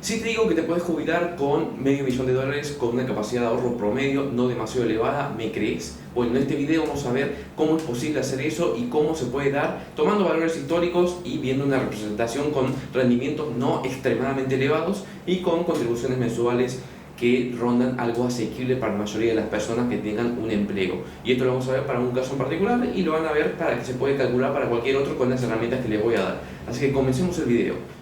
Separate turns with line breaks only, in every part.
Si te digo que te puedes jubilar con medio millón de dólares con una capacidad de ahorro promedio no demasiado elevada, ¿me crees? Bueno, en este video vamos a ver cómo es posible hacer eso y cómo se puede dar tomando valores históricos y viendo una representación con rendimientos no extremadamente elevados y con contribuciones mensuales que rondan algo asequible para la mayoría de las personas que tengan un empleo. Y esto lo vamos a ver para un caso en particular y lo van a ver para que se puede calcular para cualquier otro con las herramientas que les voy a dar. Así que comencemos el video.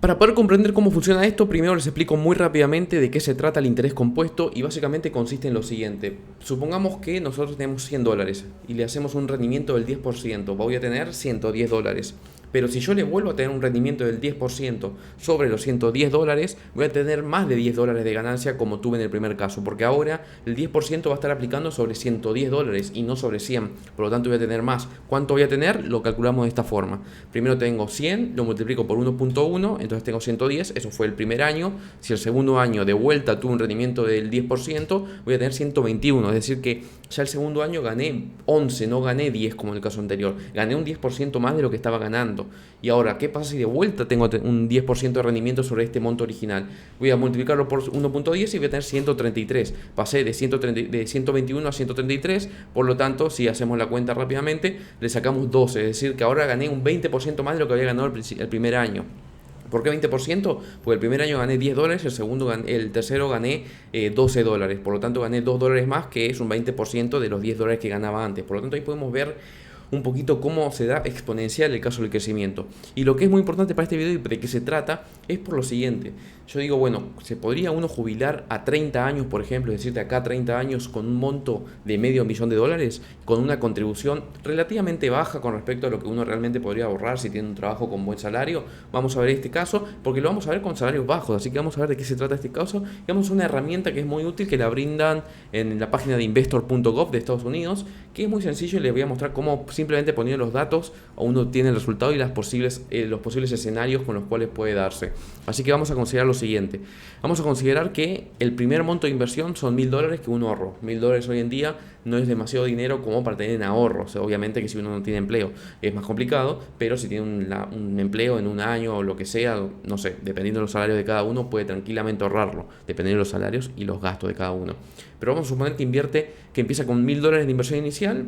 Para poder comprender cómo funciona esto, primero les explico muy rápidamente de qué se trata el interés compuesto y básicamente consiste en lo siguiente. Supongamos que nosotros tenemos 100 dólares y le hacemos un rendimiento del 10%, voy a tener 110 dólares. Pero si yo le vuelvo a tener un rendimiento del 10% sobre los 110 dólares, voy a tener más de 10 dólares de ganancia como tuve en el primer caso, porque ahora el 10% va a estar aplicando sobre 110 dólares y no sobre 100, por lo tanto voy a tener más. ¿Cuánto voy a tener? Lo calculamos de esta forma. Primero tengo 100, lo multiplico por 1.1, entonces tengo 110, eso fue el primer año. Si el segundo año de vuelta tuve un rendimiento del 10%, voy a tener 121, es decir que ya el segundo año gané 11, no gané 10 como en el caso anterior, gané un 10% más de lo que estaba ganando. Y ahora, ¿qué pasa si de vuelta tengo un 10% de rendimiento sobre este monto original? Voy a multiplicarlo por 1.10 y voy a tener 133. Pasé de 121 a 133, por lo tanto, si hacemos la cuenta rápidamente, le sacamos 12, es decir, que ahora gané un 20% más de lo que había ganado el primer año. ¿Por qué 20%? Porque el primer año gané 10 dólares, el tercero gané 12 dólares. Por lo tanto, gané 2 dólares más, que es un 20% de los 10 dólares que ganaba antes. Por lo tanto, ahí podemos ver un poquito cómo se da exponencial el caso del crecimiento. Y lo que es muy importante para este video y de qué se trata es por lo siguiente. Yo digo, bueno, ¿se podría uno jubilar a 30 años, por ejemplo? Es decir, de acá a 30 años con un monto de medio millón de dólares, con una contribución relativamente baja con respecto a lo que uno realmente podría ahorrar si tiene un trabajo con buen salario. Vamos a ver este caso, porque lo vamos a ver con salarios bajos, así que vamos a ver de qué se trata este caso. Y vamos a una herramienta que es muy útil, que la brindan en la página de investor.gov de Estados Unidos, que es muy sencillo y les voy a mostrar cómo simplemente poniendo los datos uno tiene el resultado y los posibles escenarios con los cuales puede darse. Así que vamos a considerar lo siguiente. Vamos a considerar que el primer monto de inversión son 1000 dólares que uno ahorró. 1000 dólares hoy en día no es demasiado dinero como para tener en ahorro. O sea, obviamente que si uno no tiene empleo es más complicado, pero si tiene un empleo en un año o lo que sea, no sé, dependiendo de los salarios de cada uno, puede tranquilamente ahorrarlo, dependiendo de los salarios y los gastos de cada uno. Pero vamos a suponer que empieza con 1000 dólares de inversión inicial,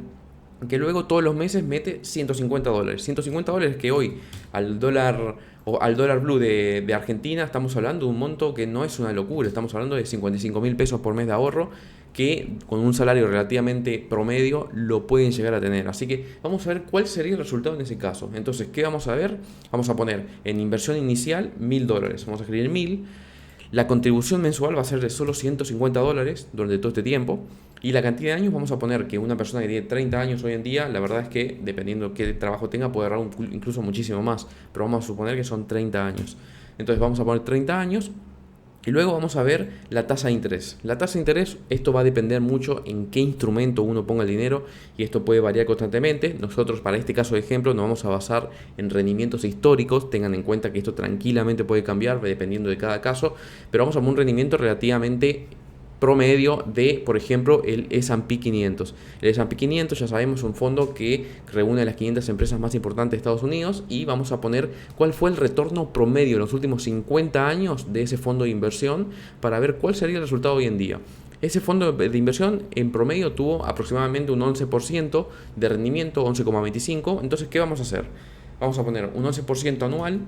que luego todos los meses mete 150 dólares. 150 dólares que hoy al dólar blue de Argentina estamos hablando de un monto que no es una locura. Estamos hablando de 55.000 pesos por mes de ahorro, que con un salario relativamente promedio lo pueden llegar a tener. Así que vamos a ver cuál sería el resultado en ese caso. Entonces, ¿qué vamos a ver? Vamos a poner en inversión inicial 1000 dólares. Vamos a escribir 1000. La contribución mensual va a ser de solo 150 dólares durante todo este tiempo. Y la cantidad de años vamos a poner que una persona que tiene 30 años hoy en día, la verdad es que dependiendo de qué trabajo tenga puede ahorrar incluso muchísimo más. Pero vamos a suponer que son 30 años. Entonces vamos a poner 30 años. Y luego vamos a ver la tasa de interés. La tasa de interés, esto va a depender mucho en qué instrumento uno ponga el dinero y esto puede variar constantemente. Nosotros para este caso de ejemplo nos vamos a basar en rendimientos históricos. Tengan en cuenta que esto tranquilamente puede cambiar dependiendo de cada caso, pero vamos a poner un rendimiento relativamente promedio de, por ejemplo, el S&P 500. El S&P 500, ya sabemos, es un fondo que reúne a las 500 empresas más importantes de Estados Unidos y vamos a poner cuál fue el retorno promedio en los últimos 50 años de ese fondo de inversión para ver cuál sería el resultado hoy en día. Ese fondo de inversión en promedio tuvo aproximadamente un 11% de rendimiento, 11,25. Entonces, ¿qué vamos a hacer? Vamos a poner un 11% anual,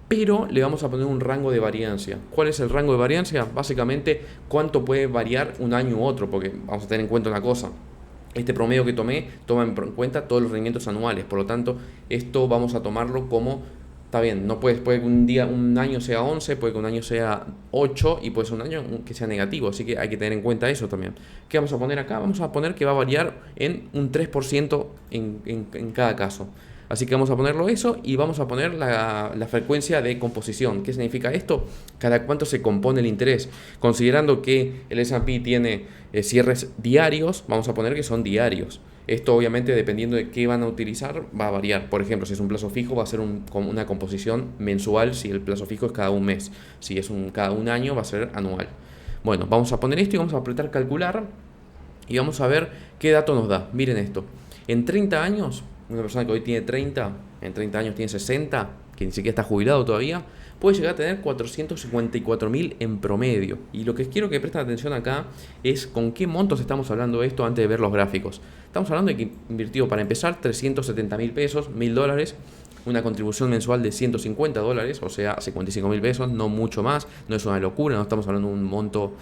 pero le vamos a poner un rango de variancia. ¿Cuál es el rango de variancia? Básicamente, cuánto puede variar un año u otro, porque vamos a tener en cuenta una cosa. Este promedio que tomé toma en cuenta todos los rendimientos anuales, por lo tanto, esto vamos a tomarlo como, está bien, no puede que un año sea 11, puede que un año sea 8 y puede ser un año que sea negativo, así que hay que tener en cuenta eso también. ¿Qué vamos a poner acá? Vamos a poner que va a variar en un 3% en cada caso. Así que vamos a ponerlo eso y vamos a poner la frecuencia de composición. ¿Qué significa esto? Cada cuánto se compone el interés. Considerando que el S&P tiene cierres diarios, vamos a poner que son diarios. Esto obviamente dependiendo de qué van a utilizar va a variar. Por ejemplo, si es un plazo fijo va a ser una composición mensual si el plazo fijo es cada un mes. Si es cada un año va a ser anual. Bueno, vamos a poner esto y vamos a apretar calcular y vamos a ver qué dato nos da. Miren esto. En 30 años... Una persona que hoy tiene 30, en 30 años tiene 60, que ni siquiera está jubilado todavía, puede llegar a tener 454.000 en promedio. Y lo que quiero que presten atención acá es con qué montos estamos hablando de esto antes de ver los gráficos. Estamos hablando de que invirtió, para empezar, 370.000 pesos, $1.000, una contribución mensual de $150, o sea, 55.000 pesos, no mucho más, no es una locura, no estamos hablando de un monto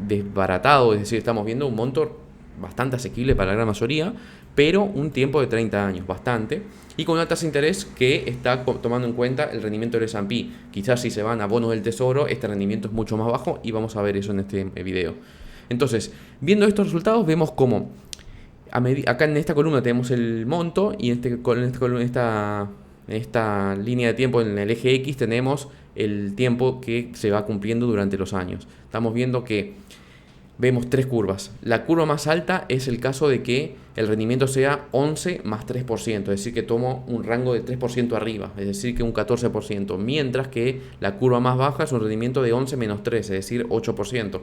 desbaratado, es decir, estamos viendo un monto bastante asequible para la gran mayoría, pero un tiempo de 30 años, bastante, y con una tasa de interés que está tomando en cuenta el rendimiento del S&P. Quizás si se van a bonos del tesoro, este rendimiento es mucho más bajo y vamos a ver eso en este video. Entonces, viendo estos resultados, vemos cómo acá en esta columna tenemos el monto y en esta línea de tiempo, en el eje X, tenemos el tiempo que se va cumpliendo durante los años. Estamos viendo que vemos tres curvas. La curva más alta es el caso de que el rendimiento sea 11 más 3%, es decir, que tomo un rango de 3% arriba, es decir, que un 14%, mientras que la curva más baja es un rendimiento de 11 menos 3, es decir, 8%.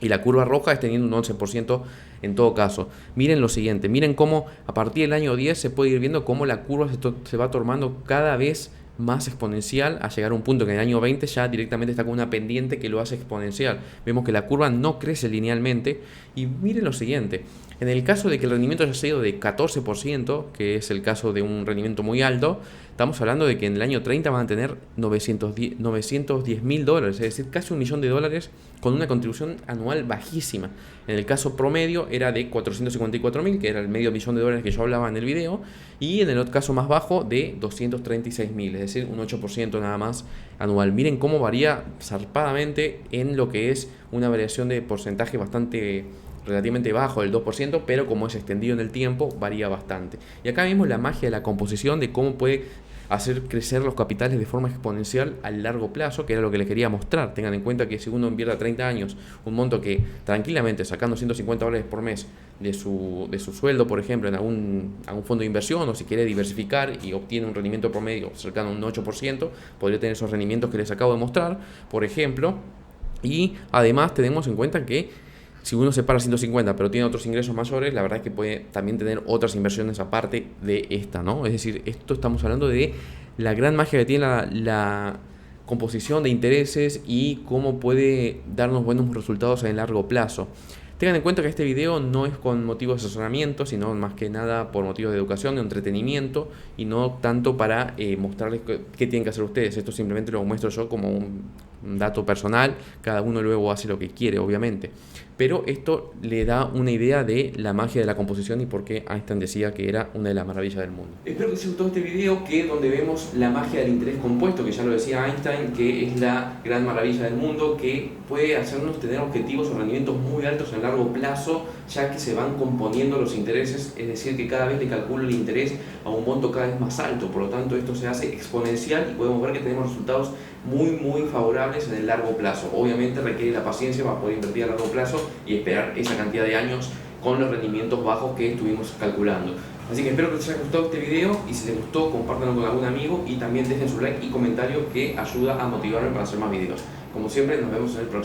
Y la curva roja es teniendo un 11% en todo caso. Miren lo siguiente, miren cómo a partir del año 10 se puede ir viendo cómo la curva se va tornando cada vez más exponencial, a llegar a un punto que en el año 20 ya directamente está con una pendiente que lo hace exponencial. Vemos que la curva no crece linealmente. Y miren lo siguiente, en el caso de que el rendimiento haya sido de 14%, que es el caso de un rendimiento muy alto, estamos hablando de que en el año 30 van a tener $910.000, es decir, casi $1.000.000 con una contribución anual bajísima. En el caso promedio era de 454.000, que era el $500.000 que yo hablaba en el video, y en el otro caso más bajo de 236.000, es decir, un 8% nada más anual. Miren cómo varía zarpadamente en lo que es una variación de porcentaje bastante relativamente bajo, del 2%, pero como es extendido en el tiempo, varía bastante. Y acá vemos la magia de la composición, de cómo puede hacer crecer los capitales de forma exponencial a largo plazo, que era lo que les quería mostrar. Tengan en cuenta que si uno invierte a 30 años un monto que tranquilamente, sacando $150 por mes de su sueldo, por ejemplo, en algún fondo de inversión, o si quiere diversificar y obtiene un rendimiento promedio cercano a un 8%, podría tener esos rendimientos que les acabo de mostrar, por ejemplo. Y además tenemos en cuenta que si uno se para 150 pero tiene otros ingresos mayores, la verdad es que puede también tener otras inversiones aparte de esta, ¿no? Es decir, esto estamos hablando de la gran magia que tiene la composición de intereses y cómo puede darnos buenos resultados en el largo plazo. Tengan en cuenta que este video no es con motivos de asesoramiento, sino más que nada por motivos de educación, de entretenimiento, y no tanto para mostrarles qué tienen que hacer ustedes. Esto simplemente lo muestro yo como un dato personal, cada uno luego hace lo que quiere, obviamente. Pero esto le da una idea de la magia de la composición y por qué Einstein decía que era una de las maravillas del mundo. Espero que les gustó este video, que donde vemos la magia del interés compuesto, que ya lo decía Einstein, que es la gran maravilla del mundo, que puede hacernos tener objetivos o rendimientos muy altos en largo plazo, ya que se van componiendo los intereses, es decir, que cada vez le calculo el interés a un monto cada vez más alto. Por lo tanto, esto se hace exponencial y podemos ver que tenemos resultados muy favorables en el largo plazo. Obviamente requiere la paciencia para poder invertir a largo plazo y esperar esa cantidad de años con los rendimientos bajos que estuvimos calculando. Así que espero que les haya gustado este video, y si les gustó, compártanlo con algún amigo y también dejen su like y comentario, que ayuda a motivarme para hacer más videos. Como siempre, nos vemos en el próximo.